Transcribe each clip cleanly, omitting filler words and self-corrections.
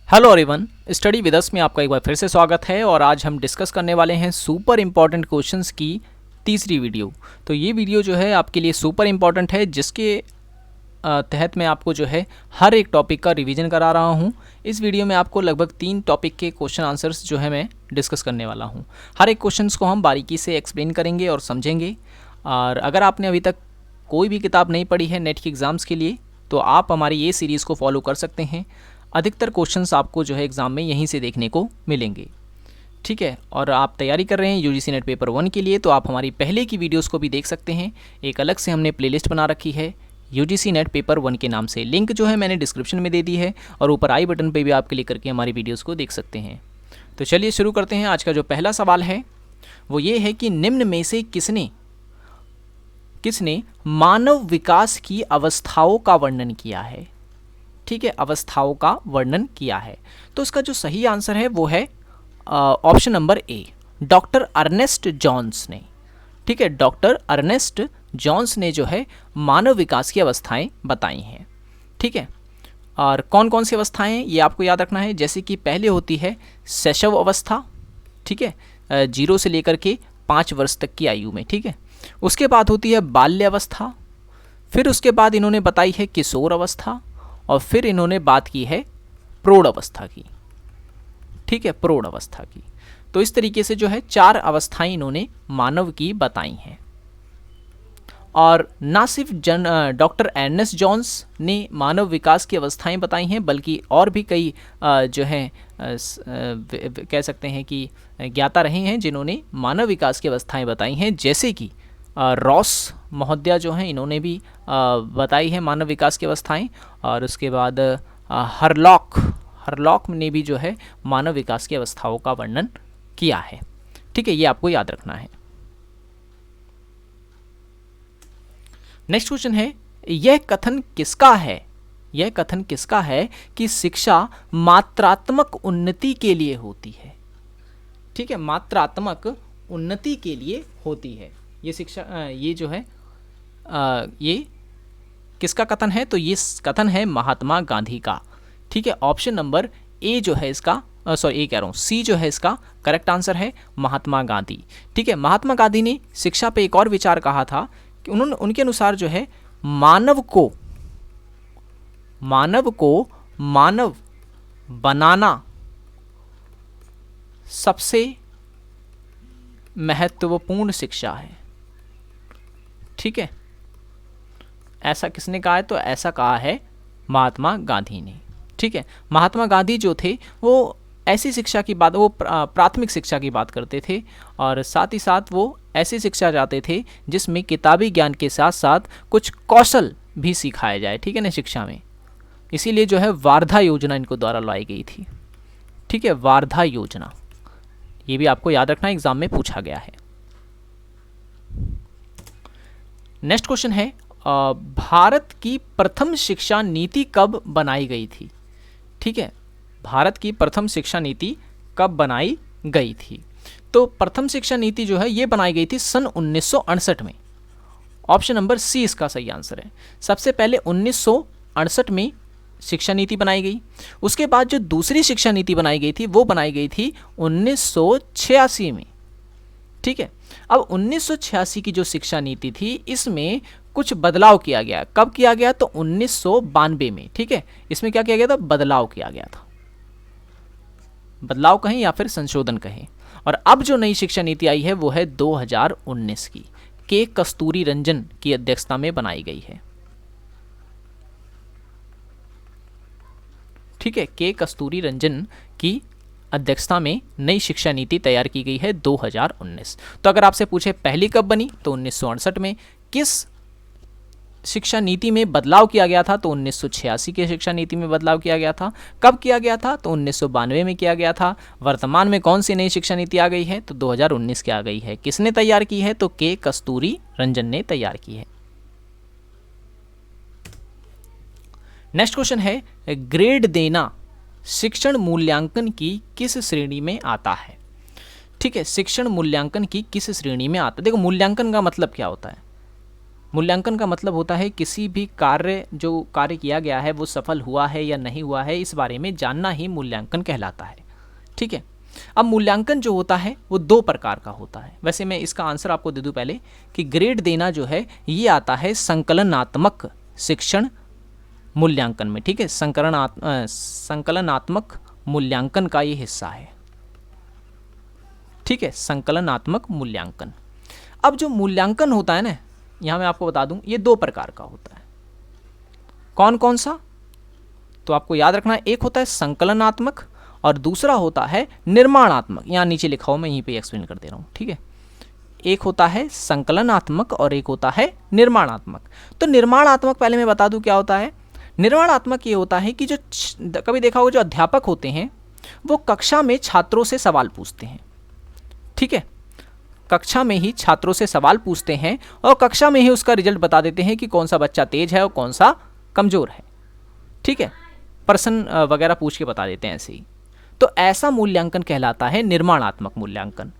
Hello everyone, study with us में आपका एक बार फिर से स्वागत है। और आज हम डिस्कस करने वाले हैं सुपर इम्पॉर्टेंट क्वेश्चंस की तीसरी वीडियो। तो ये वीडियो जो है आपके लिए सुपर इम्पॉर्टेंट है, जिसके तहत मैं आपको जो है हर एक टॉपिक का रिवीजन करा रहा हूँ। इस वीडियो में आपको लगभग 3 टॉपिक के क्वेश्चन आंसर्स जो है मैं डिस्कस करने वाला हूँ। हर एक क्वेश्चंस को हम बारीकी से एक्सप्लेन करेंगे और समझेंगे। और अगर आपने अभी तक कोई भी किताब नहीं पढ़ी है नेट के एग्ज़ाम्स के लिए, तो आप हमारी ये सीरीज़ को फॉलो कर सकते हैं। अधिकतर क्वेश्चंस आपको जो है एग्ज़ाम में यहीं से देखने को मिलेंगे, ठीक है। और आप तैयारी कर रहे हैं यूजीसी नेट पेपर 1 के लिए, तो आप हमारी पहले की वीडियोस को भी देख सकते हैं। एक अलग से हमने प्लेलिस्ट बना रखी है यूजीसी नेट पेपर 1 के नाम से। लिंक जो है मैंने डिस्क्रिप्शन में दे दी है, और ऊपर आई बटन पे भी आप क्लिक करके हमारी वीडियोज़ को देख सकते हैं। तो चलिए शुरू करते हैं। आज का जो पहला सवाल है वो ये है कि निम्न में से किसने मानव विकास की अवस्थाओं का वर्णन किया है, ठीक है, अवस्थाओं का वर्णन किया है। तो इसका जो सही आंसर है वो है option number A, doctor Ernest Johns ने, ठीक है। डॉक्टर अर्नेस्ट जॉन्स ने जो है मानव विकास की अवस्थाएं बताई हैं, ठीक है। और कौन कौन सी अवस्थाएं हैं ये आपको याद रखना है। जैसे कि पहले होती है शैशव अवस्था, ठीक है, 0 से लेकर के 5 वर्ष तक की आयु में, ठीक है। उसके बाद होती है बाल्य अवस्था, फिर उसके बाद इन्होंने बताई है किशोर अवस्था, और फिर इन्होंने बात की है प्रौढ़ अवस्था की, ठीक है, प्रौढ़ अवस्था की। तो इस तरीके से जो है 4 अवस्थाएं इन्होंने मानव की बताई हैं। और ना सिर्फ डॉक्टर अर्नेस्ट जॉन्स ने मानव विकास की अवस्थाएं बताई हैं, बल्कि और भी कई जो हैं कह सकते हैं कि ज्ञाता रहे हैं जिन्होंने मानव विकास की अवस्थाएं बताई हैं। जैसे कि रॉस महोदया जो हैं, इन्होंने भी बताई है मानव विकास की अवस्थाएं। और उसके बाद हरलॉक ने भी जो है मानव विकास की अवस्थाओं का वर्णन किया है, ठीक है। ये आपको याद रखना है। नेक्स्ट क्वेश्चन है, यह कथन किसका है कि शिक्षा मात्रात्मक उन्नति के लिए होती है, ठीक है, मात्रात्मक उन्नति के लिए होती है। ये शिक्षा ये जो है ये किसका कथन है? तो ये कथन है महात्मा गांधी का, ठीक है। ऑप्शन नंबर ए जो है इसका सी जो है इसका करेक्ट आंसर है, महात्मा गांधी, ठीक है। महात्मा गांधी ने शिक्षा पे एक और विचार कहा था कि उनके अनुसार जो है मानव को मानव बनाना सबसे महत्वपूर्ण शिक्षा है, ठीक है। ऐसा किसने कहा है? तो ऐसा कहा है महात्मा गांधी ने, ठीक है। महात्मा गांधी जो थे वो ऐसी शिक्षा की बात, वो प्राथमिक शिक्षा की बात करते थे, और साथ ही साथ वो ऐसी शिक्षा चाहते थे जिसमें किताबी ज्ञान के साथ साथ कुछ कौशल भी सिखाया जाए, ठीक है ना, शिक्षा में। इसीलिए जो है वार्धा योजना इनको द्वारा लाई गई थी, ठीक है, वार्धा योजना। ये भी आपको याद रखना, एग्जाम में पूछा गया है। नेक्स्ट क्वेश्चन है, भारत की प्रथम शिक्षा नीति कब बनाई गई थी, ठीक है। भारत की प्रथम शिक्षा नीति कब बनाई गई थी? तो प्रथम शिक्षा नीति जो है ये बनाई गई थी सन 1968 में। ऑप्शन नंबर सी इसका सही आंसर है। सबसे पहले 1968 में शिक्षा नीति बनाई गई। उसके बाद जो दूसरी शिक्षा नीति बनाई गई थी वो बनाई गई थी 1986 में, ठीक है। अब 1986 की जो शिक्षा नीति थी इसमें कुछ बदलाव किया गया। कब किया गया? तो 1992 में, ठीक है। इसमें क्या किया गया था? बदलाव किया गया था। बदलाव कहें या फिर संशोधन कहें। और अब जो नई शिक्षा नीति आई है वो है 2019 की, के कस्तूरी रंजन की अध्यक्षता में बनाई गई है, ठीक है। के कस्तूरी रंजन की अध्यक्षता में नई शिक्षा नीति तैयार की गई है 2019। तो अगर आपसे पूछे पहली कब बनी, तो 1968 में। किस शिक्षा नीति में बदलाव किया गया था? तो 1986 की शिक्षा नीति में बदलाव किया गया था। कब किया गया था? तो 1992 में किया गया था। वर्तमान में कौन सी नई शिक्षा नीति आ गई है? तो 2019 की आ गई है। किसने तैयार की है? तो के कस्तूरी रंजन ने तैयार की है। नेक्स्ट क्वेश्चन है, ग्रेड देना शिक्षण मूल्यांकन की किस श्रेणी में आता है, ठीक है। शिक्षण मूल्यांकन की किस श्रेणी में आता है? देखो, मूल्यांकन का मतलब क्या होता है? मूल्यांकन का मतलब होता है किसी भी कार्य, जो कार्य किया गया है वो सफल हुआ है या नहीं हुआ है, इस बारे में जानना ही मूल्यांकन कहलाता है। ठीक है। अब मूल्यांकन जो होता है वो दो प्रकार का होता है। वैसे मैं इसका आंसर आपको दे दूं पहले कि ग्रेड देना जो है ये आता है संकलनात्मक शिक्षण मूल्यांकन में। ठीक है, संकलनात्मक मूल्यांकन का ये हिस्सा है। ठीक है, संकलनात्मक मूल्यांकन। अब जो मूल्यांकन होता है ना, यहाँ मैं आपको बता दूं ये दो प्रकार का होता है। कौन कौन सा? तो आपको याद रखना है, एक होता है संकलनात्मक और दूसरा होता है निर्माणात्मक। यहाँ नीचे लिखा हो, मैं यहीं पे एक्सप्लेन कर दे रहा हूँ। ठीक है, एक होता है संकलनात्मक और एक होता है निर्माणात्मक। तो निर्माणात्मक पहले मैं बता दूं क्या होता है। निर्माणात्मक ये होता है कि जो कभी देखा होगा जो अध्यापक होते हैं वो कक्षा में छात्रों से सवाल पूछते हैं। ठीक है, कक्षा में ही छात्रों से सवाल पूछते हैं और कक्षा में ही उसका रिजल्ट बता देते हैं कि कौन सा बच्चा तेज है और कौन सा कमज़ोर है। ठीक है, प्रश्न वगैरह पूछ के बता देते हैं ऐसे ही। तो ऐसा मूल्यांकन कहलाता है निर्माणात्मक मूल्यांकन।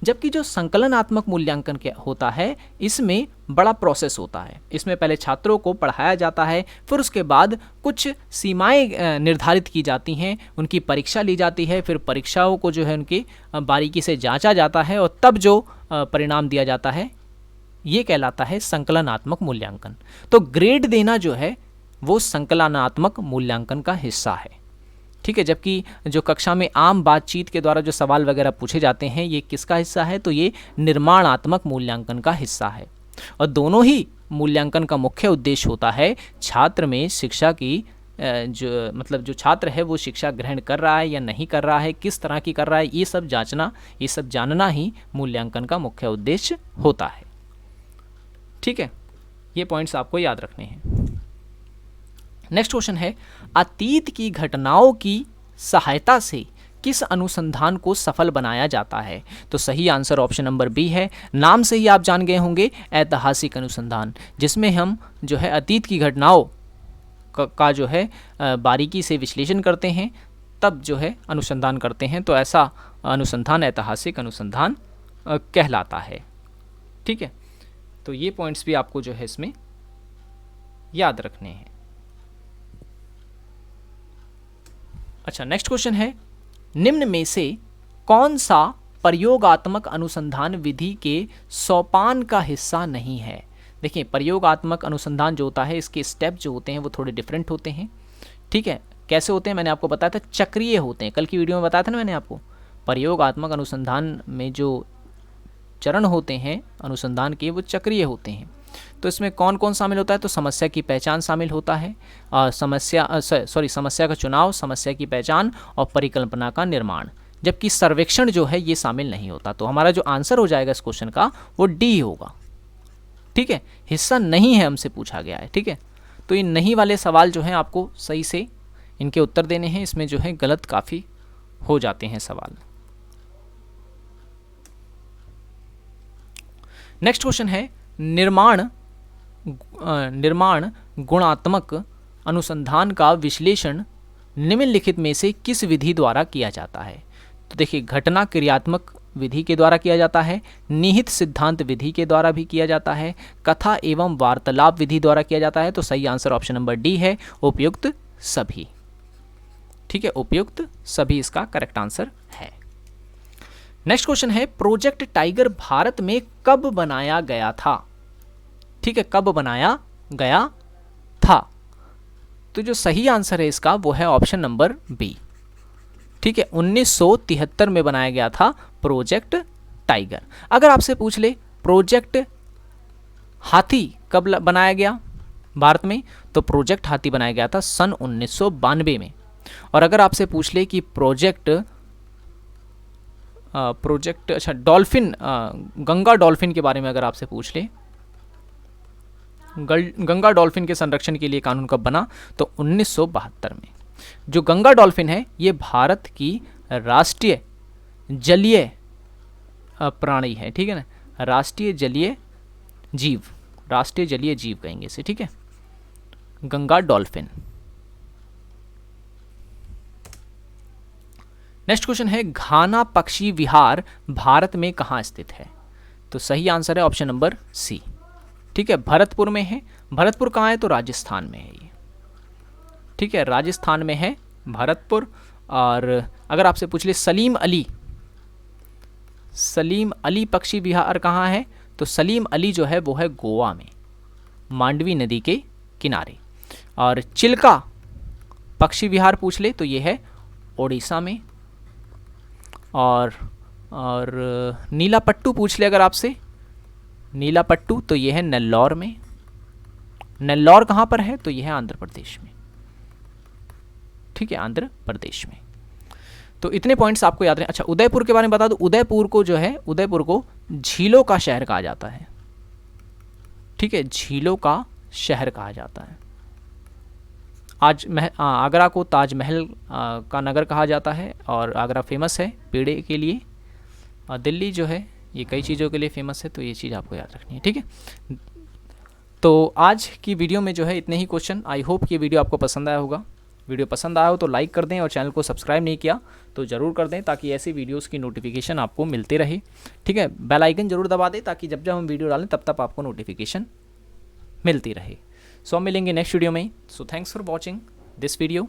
जबकि जो संकलनात्मक मूल्यांकन क्या होता है, इसमें बड़ा प्रोसेस होता है। इसमें पहले छात्रों को पढ़ाया जाता है, फिर उसके बाद कुछ सीमाएं निर्धारित की जाती हैं, उनकी परीक्षा ली जाती है, फिर परीक्षाओं को जो है उनकी बारीकी से जांचा जाता है और तब जो परिणाम दिया जाता है ये कहलाता है संकलनात्मक मूल्यांकन। तो ग्रेड देना जो है वो संकलनात्मक मूल्यांकन का हिस्सा है। ठीक है, जबकि जो कक्षा में आम बातचीत के द्वारा जो सवाल वगैरह पूछे जाते हैं ये किसका हिस्सा है? तो ये निर्माणात्मक मूल्यांकन का हिस्सा है। और दोनों ही मूल्यांकन का मुख्य उद्देश्य होता है छात्र में शिक्षा की जो छात्र है वो शिक्षा ग्रहण कर रहा है या नहीं कर रहा है, किस तरह की कर रहा है, ये सब जांचना, ये सब जानना ही मूल्यांकन का मुख्य उद्देश्य होता है। ठीक है, ये पॉइंट्स आपको याद रखने हैं। नेक्स्ट क्वेश्चन है, अतीत की घटनाओं की सहायता से किस अनुसंधान को सफल बनाया जाता है? तो सही आंसर ऑप्शन नंबर बी है। नाम से ही आप जान गए होंगे, ऐतिहासिक अनुसंधान, जिसमें हम जो है अतीत की घटनाओं का जो है बारीकी से विश्लेषण करते हैं, तब जो है अनुसंधान करते हैं। तो ऐसा अनुसंधान ऐतिहासिक अनुसंधान कहलाता है। ठीक है, तो ये पॉइंट्स भी आपको जो है इसमें याद रखने हैं। अच्छा, नेक्स्ट क्वेश्चन है, निम्न में से कौन सा प्रयोगात्मक अनुसंधान विधि के सोपान का हिस्सा नहीं है? देखिए, प्रयोगात्मक अनुसंधान जो होता है इसके स्टेप जो होते हैं वो थोड़े डिफरेंट होते हैं। ठीक है, कैसे होते हैं मैंने आपको बताया था, चक्रीय होते हैं। कल की वीडियो में बताया था ना मैंने आपको, प्रयोगात्मक अनुसंधान में जो चरण होते हैं अनुसंधान के वो चक्रीय होते हैं। तो इसमें कौन कौन शामिल होता है? तो समस्या की पहचान शामिल होता है, समस्या का चुनाव, समस्या की पहचान और परिकल्पना का निर्माण। जबकि सर्वेक्षण जो है ये शामिल नहीं होता। तो हमारा जो आंसर हो जाएगा इस क्वेश्चन का वो डी होगा। ठीक है, हिस्सा नहीं है हमसे पूछा गया है। ठीक है, तो ये नहीं वाले सवाल जो हैं आपको सही से इनके उत्तर देने हैं। इसमें जो है गलत काफ़ी हो जाते हैं सवाल। नेक्स्ट क्वेश्चन है, निर्माण गुणात्मक अनुसंधान का विश्लेषण निम्नलिखित में से किस विधि द्वारा किया जाता है? तो देखिए, घटना क्रियात्मक विधि के द्वारा किया जाता है, निहित सिद्धांत विधि के द्वारा भी किया जाता है, कथा एवं वार्तालाप विधि द्वारा किया जाता है। तो सही आंसर ऑप्शन नंबर डी है, उपयुक्त सभी। ठीक है, उपयुक्त सभी इसका करेक्ट आंसर है। नेक्स्ट क्वेश्चन है, प्रोजेक्ट टाइगर भारत में कब बनाया गया था? ठीक है, कब बनाया गया था? तो जो सही आंसर है इसका वो है ऑप्शन नंबर बी। ठीक है, 1973 में बनाया गया था प्रोजेक्ट टाइगर। अगर आपसे पूछ ले प्रोजेक्ट हाथी कब बनाया गया भारत में, तो प्रोजेक्ट हाथी बनाया गया था सन 1992 में। और अगर आपसे पूछ ले कि प्रोजेक्ट अच्छा डॉल्फिन, गंगा डॉल्फिन के बारे में अगर आपसे पूछ ले, गंगा डॉल्फिन के संरक्षण के लिए कानून कब बना, तो 1972 में। जो गंगा डॉल्फिन है ये भारत की राष्ट्रीय जलीय प्राणी है। ठीक है ना, राष्ट्रीय जलीय जीव कहेंगे इसे। ठीक है, गंगा डॉल्फिन। नेक्स्ट क्वेश्चन है, घाना पक्षी विहार भारत में कहाँ स्थित है? तो सही आंसर है ऑप्शन नंबर सी। ठीक है, भरतपुर में है। भरतपुर कहाँ है? तो राजस्थान में है ये। ठीक है, राजस्थान में है भरतपुर। और अगर आपसे पूछ ले सलीम अली पक्षी विहार कहाँ है? तो सलीम अली जो है वो है गोवा में, मांडवी नदी के किनारे। और चिल्का पक्षी विहार पूछ ले तो ये है ओडिशा में। और नीलापट्टू पूछ ले अगर आपसे, नीलापट्टू तो ये है नेल्लौर में। नेल्लौर कहाँ पर है? तो ये है आंध्र प्रदेश में। ठीक है, आंध्र प्रदेश में। तो इतने पॉइंट्स आपको याद रहे। अच्छा, उदयपुर के बारे में बता दूं, उदयपुर को जो है, उदयपुर को झीलों का शहर कहा जाता है। ठीक है, झीलों का शहर कहा जाता है। आगरा को ताजमहल का नगर कहा जाता है, और आगरा फेमस है पेड़े के लिए। और दिल्ली जो है ये कई चीज़ों के लिए फेमस है, तो ये चीज़ आपको याद रखनी है। ठीक है, तो आज की वीडियो में जो है इतने ही क्वेश्चन। आई होप कि वीडियो आपको पसंद आया होगा। वीडियो पसंद आया हो तो लाइक कर दें, और चैनल को सब्सक्राइब नहीं किया तो ज़रूर कर दें, ताकि ऐसी वीडियोस की नोटिफिकेशन आपको मिलते रहे। ठीक है, बेल आइकन ज़रूर दबा दें, ताकि जब जब हम वीडियो डालें तब आपको नोटिफिकेशन मिलती रहे। सो हम मिलेंगे नेक्स्ट वीडियो में। So thanks for watching this video.